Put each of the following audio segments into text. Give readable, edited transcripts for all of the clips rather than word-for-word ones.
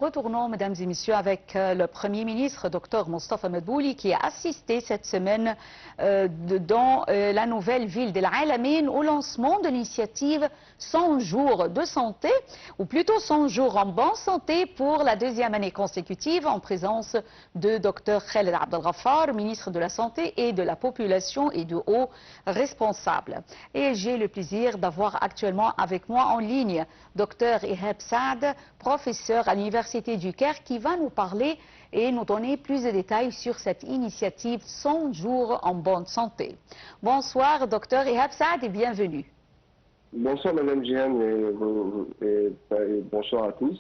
retournons, mesdames et messieurs, avec le Premier ministre, Dr Mostafa Madbouli, qui a assisté cette semaine dans la nouvelle ville d'El Alamein au lancement de l'initiative 100 jours de santé, ou plutôt 100 jours en bonne santé pour la deuxième année consécutive, en présence de Dr Khaled Abdelghaffar, ministre de la Santé et de la Population et de hauts responsables. Et j'ai le plaisir d'avoir actuellement avec moi en ligne Dr Ihab Saad, professeur à l'Université du Caire, qui va nous parler et nous donner plus de détails sur cette initiative 100 jours en bonne santé. Bonsoir, Dr Ihab Saad, et bienvenue. Bonsoir Madame Jeanne et bonsoir à tous.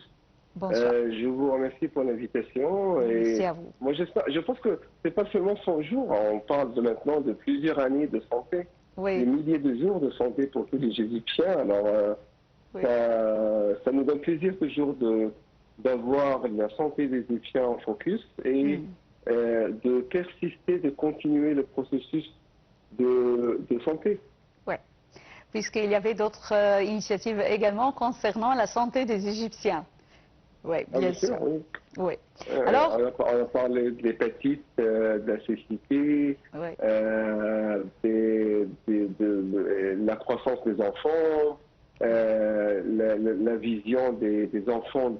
Bonsoir. Je vous remercie pour l'invitation. Merci à vous. Moi je pense que c'est pas seulement 100 jours, on parle maintenant de plusieurs années de santé, Oui. des milliers de jours de santé pour tous les Égyptiens. Alors Oui. ça nous donne plaisir toujours d'avoir la santé des Égyptiens en focus et de persister, de continuer le processus de santé. Puisqu'il y avait d'autres initiatives également concernant la santé des Égyptiens. Oui, bien sûr. Oui. Oui. Alors, on a parlé de l'hépatite, de la cécité, oui. de la croissance des enfants, la vision des enfants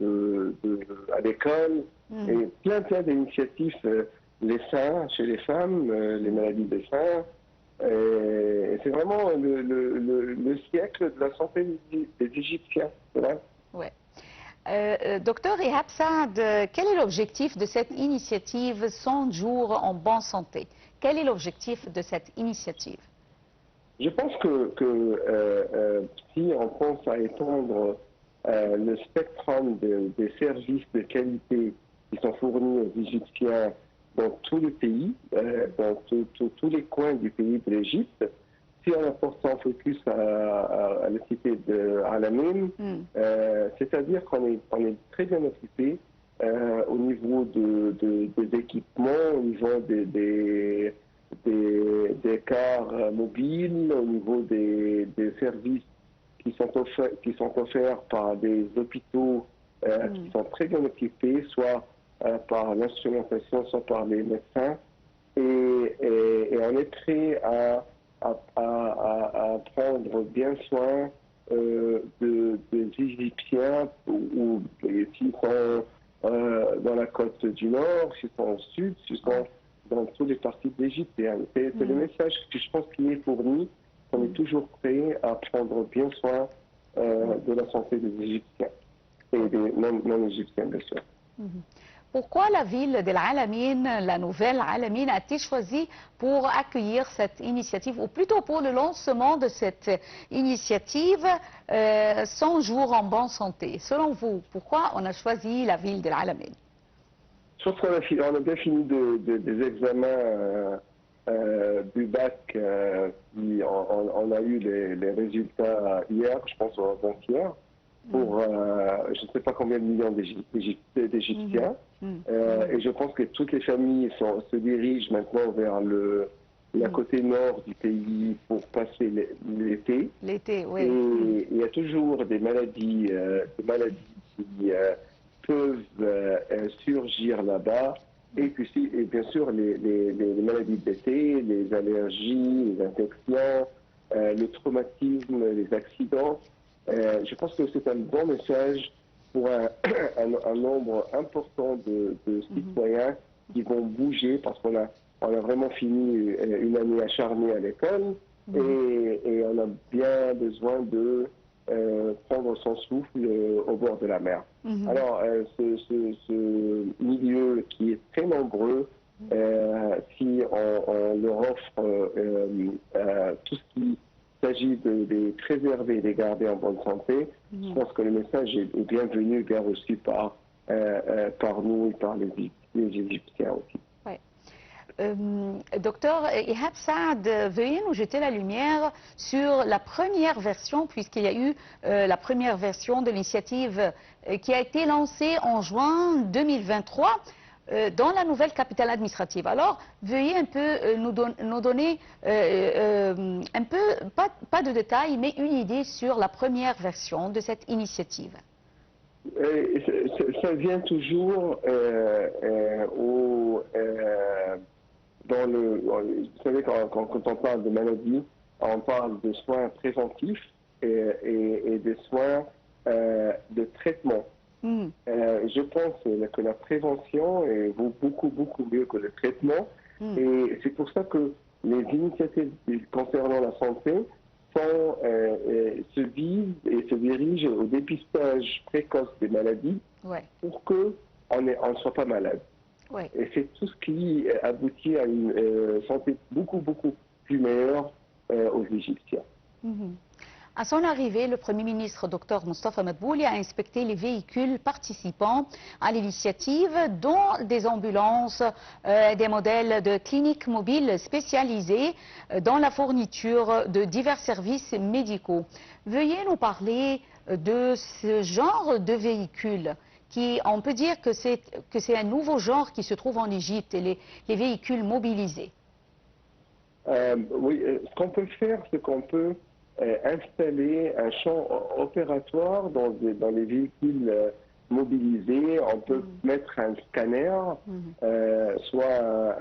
à l'école, et plein d'initiatives, les seins chez les femmes, les maladies des seins. C'est vraiment le siècle de la santé des Égyptiens. Oui. Docteur Ihab Saad, quel est l'objectif de cette initiative 100 jours en bonne santé? Quel est l'objectif de cette initiative? Je pense que si on pense à étendre le spectrum des services de qualité qui sont fournis aux Égyptiens dans tout le pays, dans tous les coins du pays de l'Égypte, si on apporte un focus à la cité de Alamein, c'est-à-dire qu'on est très bien occupé au niveau des équipements, au niveau des cars mobiles, au niveau des services qui sont offerts par des hôpitaux qui sont très bien occupés, soit par l'instrumentation, soit par les médecins, et on est prêt à prendre bien soin des Égyptiens, ou s'ils sont dans la côte du Nord, s'ils sont au Sud, s'ils sont dans toutes les parties de l'Égypte. C'est le message que je pense qu'il est fourni, qu'on est toujours prêt à prendre bien soin de la santé des Égyptiens et des non-Égyptiens, bien sûr. Pourquoi la ville d'El Alamein, la nouvelle Alamein, a-t-elle choisi pour accueillir cette initiative, ou plutôt pour le lancement de cette initiative 100 jours en bonne santé? Selon vous, pourquoi on a choisi la ville d'El Alamein? Je pense qu'on a bien fini des examens du bac. On a eu les résultats hier, je pense avant-hier, pour je ne sais pas combien de millions d'Égyptiens. Et je pense que toutes les familles se dirigent maintenant vers la côté nord du pays pour passer l'été. L'été, oui. Et il y a toujours des maladies qui peuvent surgir là-bas. Et puis, bien sûr, les maladies d'été, les allergies, les infections, le traumatisme, les accidents. Je pense que c'est un bon message pour un nombre important de citoyens qui vont bouger, parce qu'on a vraiment fini une année acharnée à l'école, et on a bien besoin de prendre son souffle au bord de la mer. Alors, ce milieu qui est très nombreux, si on leur offre tout ce qui s'agit de les préserver et de les garder en bonne santé, je pense que le message est bienvenu, bien reçu par nous et par les Égyptiens aussi. Docteur Ihab Saad, veuillez nous jeter la lumière sur la première version, puisqu'il y a eu la première version de l'initiative qui a été lancée en juin 2023 dans la nouvelle capitale administrative. Alors, veuillez un peu nous donner un peu, pas de détails, mais une idée sur la première version de cette initiative. Ça vient toujours dans le. Vous savez, quand on parle de maladie, on parle de soins préventifs et des soins de traitement. Je pense que la prévention vaut beaucoup, beaucoup mieux que le traitement. Et c'est pour ça que les initiatives concernant la santé se visent et se dirigent au dépistage précoce des maladies pour qu'on ne soit pas malade. Et c'est tout ce qui aboutit à une santé beaucoup, beaucoup plus meilleure aux Égyptiens. À son arrivée, le Premier ministre Dr Mostafa Medbouli a inspecté les véhicules participant à l'initiative, dont des ambulances, des modèles de cliniques mobiles spécialisées dans la fourniture de divers services médicaux. Veuillez nous parler de ce genre de véhicules qui, on peut dire que c'est un nouveau genre qui se trouve en Égypte, les véhicules mobilisés. Oui, ce qu'on peut faire, c'est qu'on peut installer un champ opératoire dans les véhicules mobilisés. On peut mettre un scanner, soit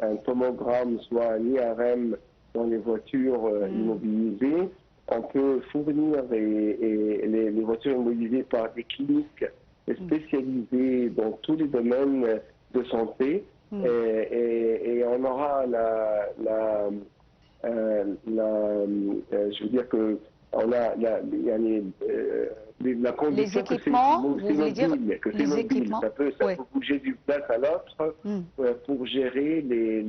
un tomogramme, soit un IRM dans les voitures immobilisées. On peut fournir les voitures immobilisées par des cliniques spécialisées dans tous les domaines de santé. Et on aura je veux dire que on a la condition les équipements, que c'est mobile, les équipements, ça peut bouger d'une place à l'autre pour gérer les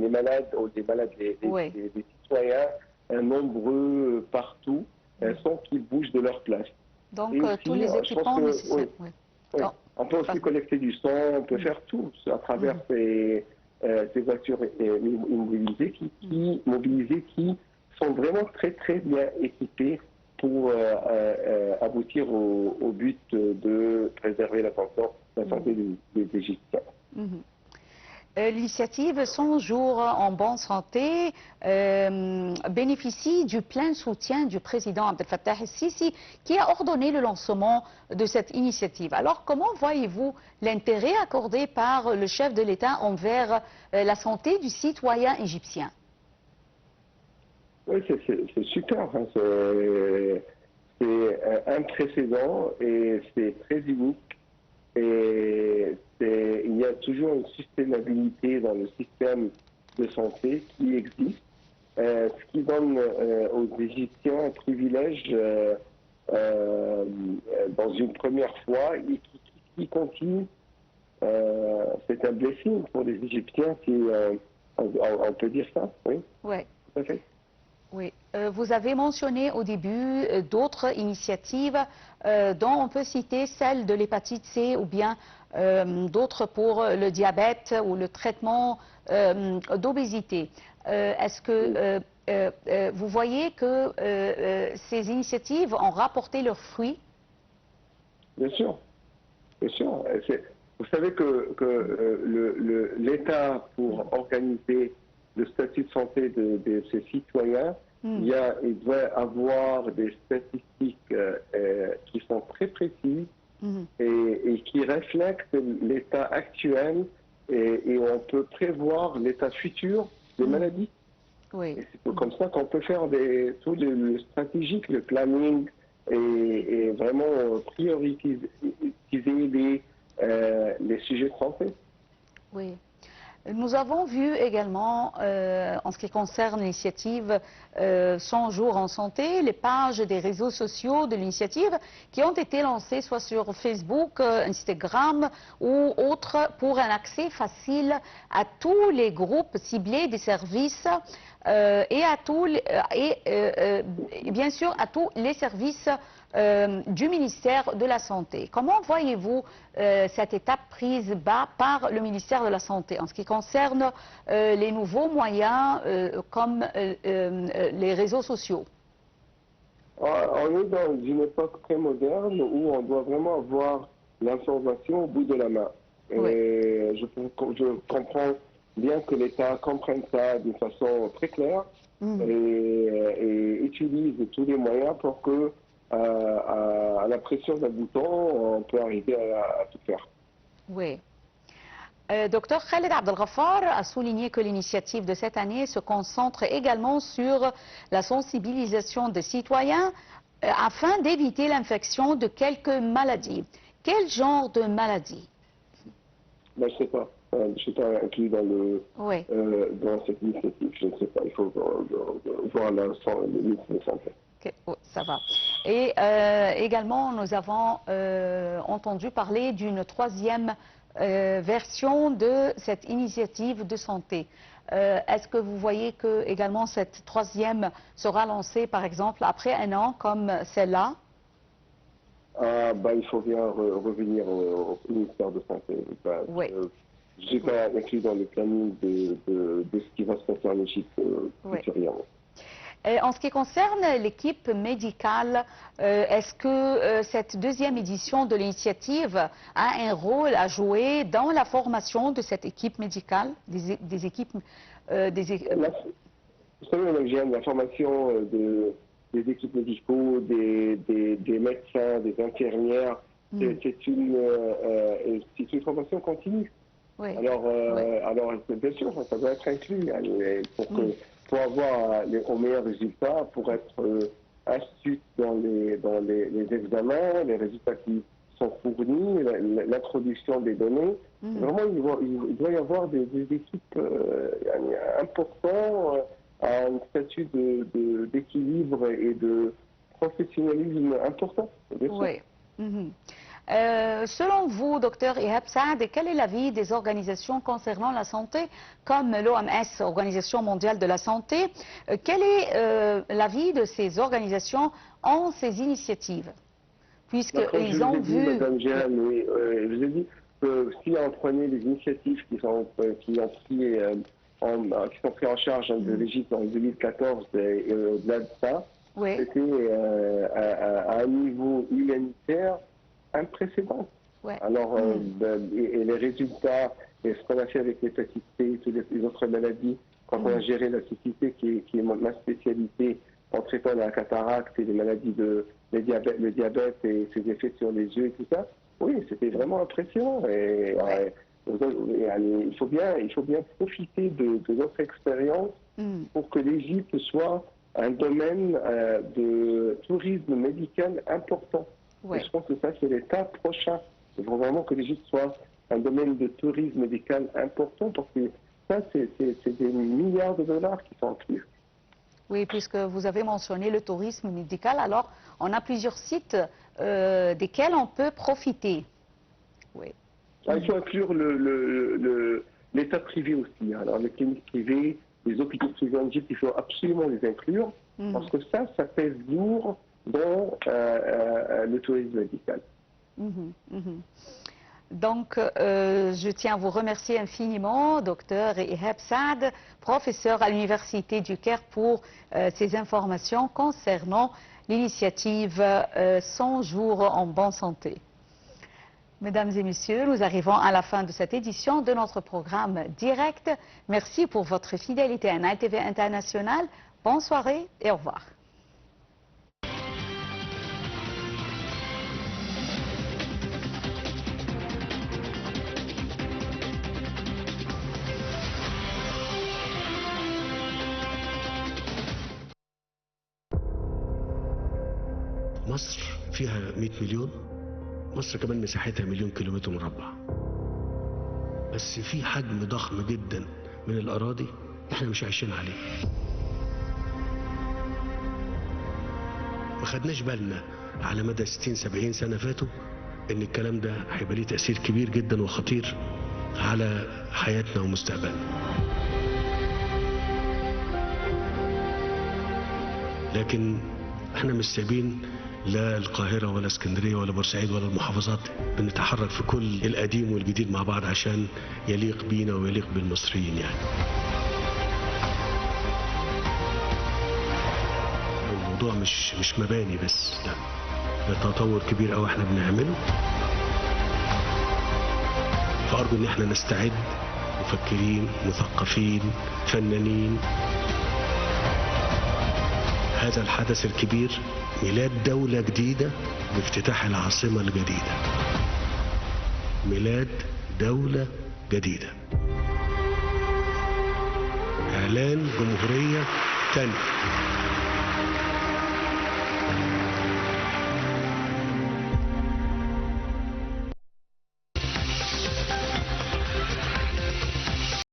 malades ou des malades, les citoyens nombreux partout sans qu'ils bougent de leur place. Donc aussi, tous les équipements nécessaires. On peut aussi collecter du sang, on peut faire tout à travers ces voitures immobilisées qui sont vraiment très très bien équipées pour aboutir au but de préserver la santé des Égyptiens. L'initiative 100 jours en bonne santé bénéficie du plein soutien du président Abdel Fattah el-Sisi qui a ordonné le lancement de cette initiative. Alors comment voyez-vous l'intérêt accordé par le chef de l'État envers la santé du citoyen égyptien? Oui, c'est super. Hein. C'est un précédent et c'est très unique. Et il y a toujours une sustainabilité dans le système de santé qui existe, ce qui donne aux Égyptiens un privilège dans une première fois et qui continue. C'est un blessing pour les Égyptiens, si on peut dire ça, oui. Oui. Tout à fait. Oui, vous avez mentionné au début d'autres initiatives dont on peut citer celle de l'hépatite C ou bien d'autres pour le diabète ou le traitement d'obésité. Est-ce que vous voyez que ces initiatives ont rapporté leurs fruits? Bien sûr, bien sûr. Vous savez que l'État, pour organiser le statut de santé de ses citoyens, il doit avoir des statistiques qui sont très précises et qui reflètent l'état actuel et on peut prévoir l'état futur des maladies. Oui. C'est comme ça qu'on peut faire tout le stratégique, le planning et vraiment prioriser les sujets de santé. Oui. Nous avons vu également, en ce qui concerne l'initiative 100 jours en santé, les pages des réseaux sociaux de l'initiative qui ont été lancées soit sur Facebook, Instagram ou autres pour un accès facile à tous les groupes ciblés des services et bien sûr à tous les services du ministère de la Santé. Comment voyez-vous cette étape prise par le ministère de la Santé en ce qui concerne les nouveaux moyens comme les réseaux sociaux? On est dans une époque très moderne où on doit vraiment avoir l'information au bout de la main. Et je comprends bien que l'État comprenne ça d'une façon très claire et utilise tous les moyens pour que à la pression d'un bouton, on peut arriver à tout faire. Oui. Docteur Khaled Abdelghaffar a souligné que l'initiative de cette année se concentre également sur la sensibilisation des citoyens afin d'éviter l'infection de quelques maladies. Quel genre de maladies? Ben, je ne sais pas. Je ne suis pas inclus Oui. dans cette initiative. Je ne sais pas. Il faut voir le ministre de Santé. Oui, ça va. Et également, nous avons entendu parler d'une troisième version de cette initiative de santé. Est-ce que vous voyez que également cette troisième sera lancée, par exemple, après un an comme celle-là? Il faut bien revenir au ministère de Santé. Oui. Je ne suis pas inclus dans le planning de ce qui va se passer en Égypte ultérieurement. En ce qui concerne l'équipe médicale, est-ce que cette deuxième édition de l'initiative a un rôle à jouer dans la formation de cette équipe médicale, des équipes Vous savez, la formation des équipes médicaux, des médecins, des infirmières, c'est une formation continue. Oui. Alors, bien sûr, ça doit être inclus pour avoir aux meilleurs résultats, pour être astute dans les examens, les résultats qui sont fournis, l'introduction des données. Vraiment, il doit y avoir des équipes importantes, à un statut d'équilibre et de professionnalisme important. Oui. Selon vous, docteur Ihab Saad, quel est l'avis des organisations concernant la santé, comme l'OMS, Organisation mondiale de la santé? Quel est l'avis de ces organisations en ces initiatives? Puisqu'ils ont vu... Madame Jeanne, oui, je vous ai dit que si on prenait les initiatives qui sont prises en charge de l'Égypte en 2014 et au-delà de ça, c'était à un niveau humanitaire imprécédent. Alors, et les résultats, et ce qu'on a fait avec l'hépatite C, toutes les autres maladies, quand on a géré la cécité, qui est ma spécialité, en traitant la cataracte et les maladies le diabète et ses effets sur les yeux et tout ça, oui, c'était vraiment impressionnant. Il faut bien profiter de notre expérience pour que l'Égypte soit un domaine de tourisme médical important. Et je pense que ça, c'est l'étape prochaine. Il faut vraiment que l'Égypte soit un domaine de tourisme médical important, parce que ça, c'est des milliards de dollars qui sont inclus. Oui, puisque vous avez mentionné le tourisme médical, alors on a plusieurs sites desquels on peut profiter. Oui. Il faut inclure l'État privé aussi. Alors les cliniques privées, les hôpitaux privés en Égypte, il faut absolument les inclure, parce que ça pèse lourd dans le tourisme médical. Donc, je tiens à vous remercier infiniment, docteur Ihab Saad, professeur à l'Université du Caire, pour ces informations concernant l'initiative 100 jours en bonne santé. Mesdames et messieurs, nous arrivons à la fin de cette édition de notre programme direct. Merci pour votre fidélité à Nile TV International. Bonne soirée et au revoir. مصر فيها 100 مليون. مصر كمان مساحتها 1,000,000 كيلومتر مربع. بس في حجم ضخم جدا من الأراضي احنا مش عايشين عليه. ما خدناش بالنا على مدى 60-70 سنة فاتوا ان الكلام ده هيبقى ليه تأثير كبير جدا وخطير على حياتنا ومستقبلنا. لكن احنا مش سايبين لا القاهرة ولا اسكندرية ولا بورسعيد ولا المحافظات، بنتحرك في كل القديم والجديد مع بعض عشان يليق بينا ويليق بالمصريين يعني. الموضوع مش مباني بس، لا ده تطور كبير قوي احنا بنعمله. فأرجو ان احنا نستعد مفكرين مثقفين فنانين هذا الحدث الكبير، ميلاد دولة جديدة بافتتاح العاصمة الجديدة. ميلاد دولة جديدة، إعلان جمهورية تانية.